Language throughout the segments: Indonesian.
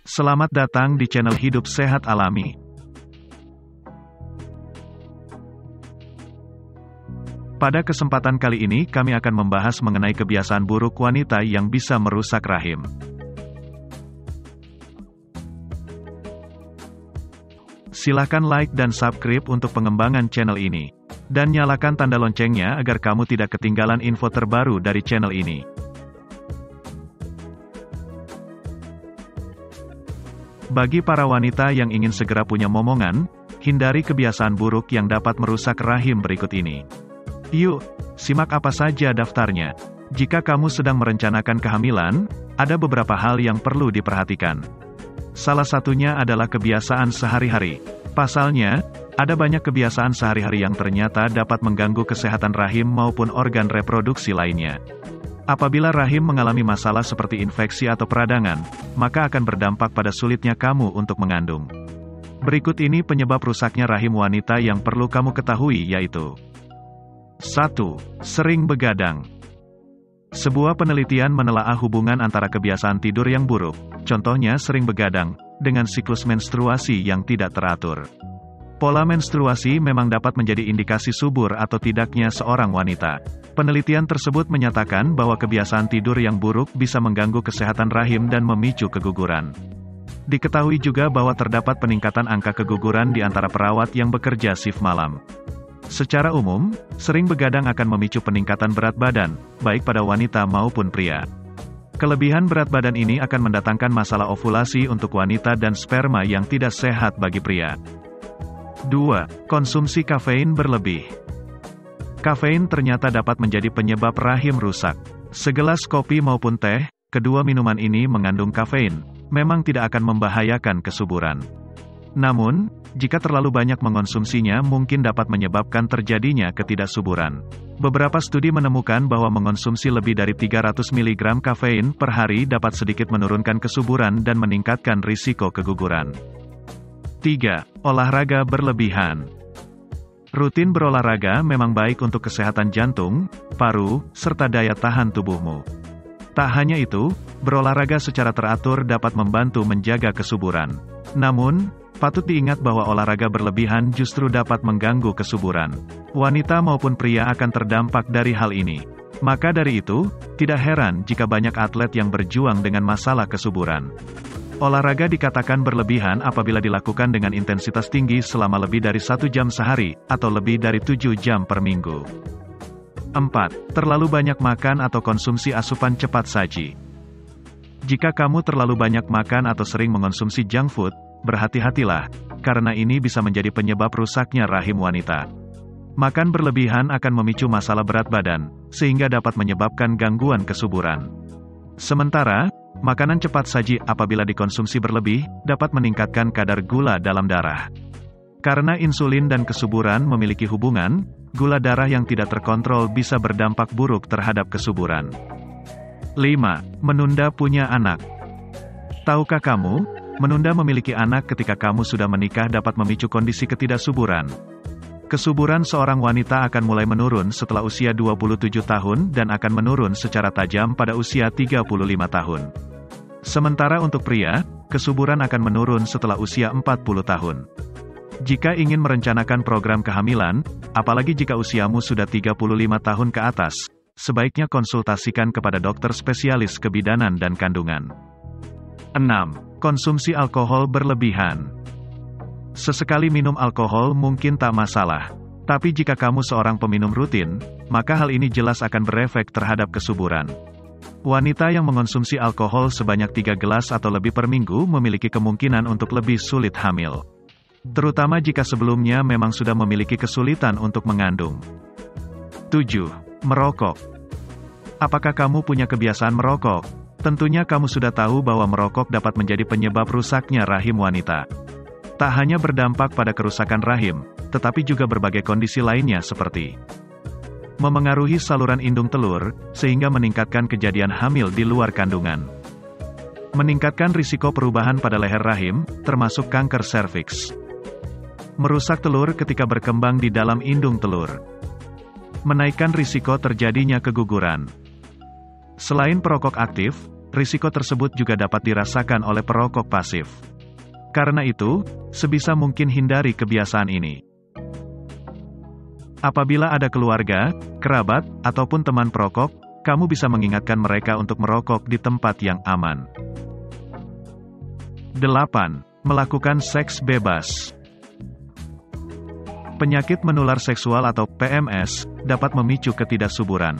Selamat datang di channel Hidup Sehat Alami. Pada kesempatan kali ini kami akan membahas mengenai kebiasaan buruk wanita yang bisa merusak rahim. Silahkan like dan subscribe untuk pengembangan channel ini. Dan nyalakan tanda loncengnya agar kamu tidak ketinggalan info terbaru dari channel ini. Bagi para wanita yang ingin segera punya momongan, hindari kebiasaan buruk yang dapat merusak rahim berikut ini. Yuk, simak apa saja daftarnya. Jika kamu sedang merencanakan kehamilan, ada beberapa hal yang perlu diperhatikan. Salah satunya adalah kebiasaan sehari-hari. Pasalnya, ada banyak kebiasaan sehari-hari yang ternyata dapat mengganggu kesehatan rahim maupun organ reproduksi lainnya. Apabila rahim mengalami masalah seperti infeksi atau peradangan, maka akan berdampak pada sulitnya kamu untuk mengandung. Berikut ini penyebab rusaknya rahim wanita yang perlu kamu ketahui yaitu 1. Sering begadang. Sebuah penelitian menelaah hubungan antara kebiasaan tidur yang buruk, contohnya sering begadang, dengan siklus menstruasi yang tidak teratur. Pola menstruasi memang dapat menjadi indikasi subur atau tidaknya seorang wanita. Penelitian tersebut menyatakan bahwa kebiasaan tidur yang buruk bisa mengganggu kesehatan rahim dan memicu keguguran. Diketahui juga bahwa terdapat peningkatan angka keguguran di antara perawat yang bekerja shift malam. Secara umum, sering begadang akan memicu peningkatan berat badan, baik pada wanita maupun pria. Kelebihan berat badan ini akan mendatangkan masalah ovulasi untuk wanita dan sperma yang tidak sehat bagi pria. 2. Konsumsi kafein berlebih. Kafein ternyata dapat menjadi penyebab rahim rusak. Segelas kopi maupun teh, kedua minuman ini mengandung kafein, memang tidak akan membahayakan kesuburan. Namun, jika terlalu banyak mengonsumsinya mungkin dapat menyebabkan terjadinya ketidaksuburan. Beberapa studi menemukan bahwa mengonsumsi lebih dari 300 mg kafein per hari dapat sedikit menurunkan kesuburan dan meningkatkan risiko keguguran. 3. Olahraga berlebihan. Rutin berolahraga memang baik untuk kesehatan jantung, paru, serta daya tahan tubuhmu. Tak hanya itu, berolahraga secara teratur dapat membantu menjaga kesuburan. Namun, patut diingat bahwa olahraga berlebihan justru dapat mengganggu kesuburan. Wanita maupun pria akan terdampak dari hal ini. Maka dari itu, tidak heran jika banyak atlet yang berjuang dengan masalah kesuburan. Olahraga dikatakan berlebihan apabila dilakukan dengan intensitas tinggi selama lebih dari 1 jam sehari, atau lebih dari 7 jam per minggu. 4. Terlalu banyak makan atau konsumsi asupan cepat saji. Jika kamu terlalu banyak makan atau sering mengonsumsi junk food, berhati-hatilah, karena ini bisa menjadi penyebab rusaknya rahim wanita. Makan berlebihan akan memicu masalah berat badan, sehingga dapat menyebabkan gangguan kesuburan. Sementara, makanan cepat saji apabila dikonsumsi berlebih, dapat meningkatkan kadar gula dalam darah. Karena insulin dan kesuburan memiliki hubungan, gula darah yang tidak terkontrol bisa berdampak buruk terhadap kesuburan. 5. Menunda punya anak. Tahukah kamu, menunda memiliki anak ketika kamu sudah menikah dapat memicu kondisi ketidaksuburan. Kesuburan seorang wanita akan mulai menurun setelah usia 27 tahun dan akan menurun secara tajam pada usia 35 tahun. Sementara untuk pria, kesuburan akan menurun setelah usia 40 tahun. Jika ingin merencanakan program kehamilan, apalagi jika usiamu sudah 35 tahun ke atas, sebaiknya konsultasikan kepada dokter spesialis kebidanan dan kandungan. 6. Konsumsi alkohol berlebihan. Sesekali minum alkohol mungkin tak masalah. Tapi jika kamu seorang peminum rutin, maka hal ini jelas akan berefek terhadap kesuburan. Wanita yang mengonsumsi alkohol sebanyak 3 gelas atau lebih per minggu memiliki kemungkinan untuk lebih sulit hamil. Terutama jika sebelumnya memang sudah memiliki kesulitan untuk mengandung. 7. Merokok. Apakah kamu punya kebiasaan merokok? Tentunya kamu sudah tahu bahwa merokok dapat menjadi penyebab rusaknya rahim wanita. Tak hanya berdampak pada kerusakan rahim, tetapi juga berbagai kondisi lainnya seperti memengaruhi saluran indung telur, sehingga meningkatkan kejadian hamil di luar kandungan. Meningkatkan risiko perubahan pada leher rahim, termasuk kanker serviks. Merusak telur ketika berkembang di dalam indung telur. Menaikkan risiko terjadinya keguguran. Selain perokok aktif, risiko tersebut juga dapat dirasakan oleh perokok pasif. Karena itu, sebisa mungkin hindari kebiasaan ini. Apabila ada keluarga, kerabat, ataupun teman perokok, kamu bisa mengingatkan mereka untuk merokok di tempat yang aman. 8. Melakukan seks bebas. Penyakit menular seksual atau PMS dapat memicu ketidaksuburan.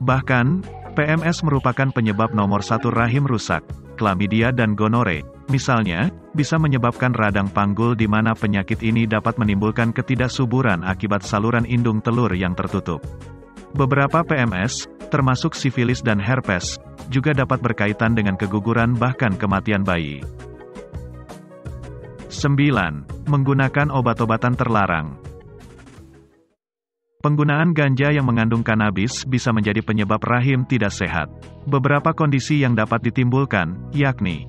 Bahkan, PMS merupakan penyebab nomor 1 rahim rusak, klamidia dan gonore. Misalnya, bisa menyebabkan radang panggul di mana penyakit ini dapat menimbulkan ketidaksuburan akibat saluran indung telur yang tertutup. Beberapa PMS, termasuk sifilis dan herpes, juga dapat berkaitan dengan keguguran bahkan kematian bayi. 9. Menggunakan obat-obatan terlarang. Penggunaan ganja yang mengandung kanabis bisa menjadi penyebab rahim tidak sehat. Beberapa kondisi yang dapat ditimbulkan, yakni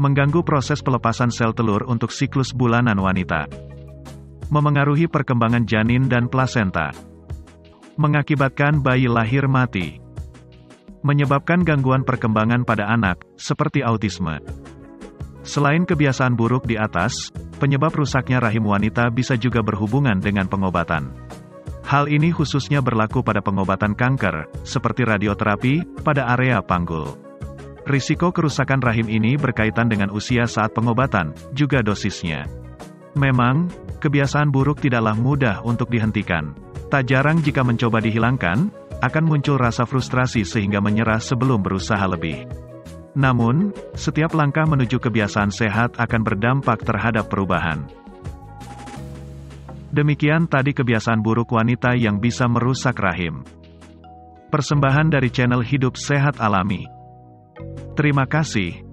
mengganggu proses pelepasan sel telur untuk siklus bulanan wanita, memengaruhi perkembangan janin dan plasenta, mengakibatkan bayi lahir mati, menyebabkan gangguan perkembangan pada anak, seperti autisme. Selain kebiasaan buruk di atas, penyebab rusaknya rahim wanita bisa juga berhubungan dengan pengobatan. Hal ini khususnya berlaku pada pengobatan kanker, seperti radioterapi, pada area panggul. Risiko kerusakan rahim ini berkaitan dengan usia saat pengobatan, juga dosisnya. Memang, kebiasaan buruk tidaklah mudah untuk dihentikan. Tak jarang jika mencoba dihilangkan, akan muncul rasa frustrasi sehingga menyerah sebelum berusaha lebih. Namun, setiap langkah menuju kebiasaan sehat akan berdampak terhadap perubahan. Demikian tadi kebiasaan buruk wanita yang bisa merusak rahim. Persembahan dari channel Hidup Sehat Alami. Terima kasih.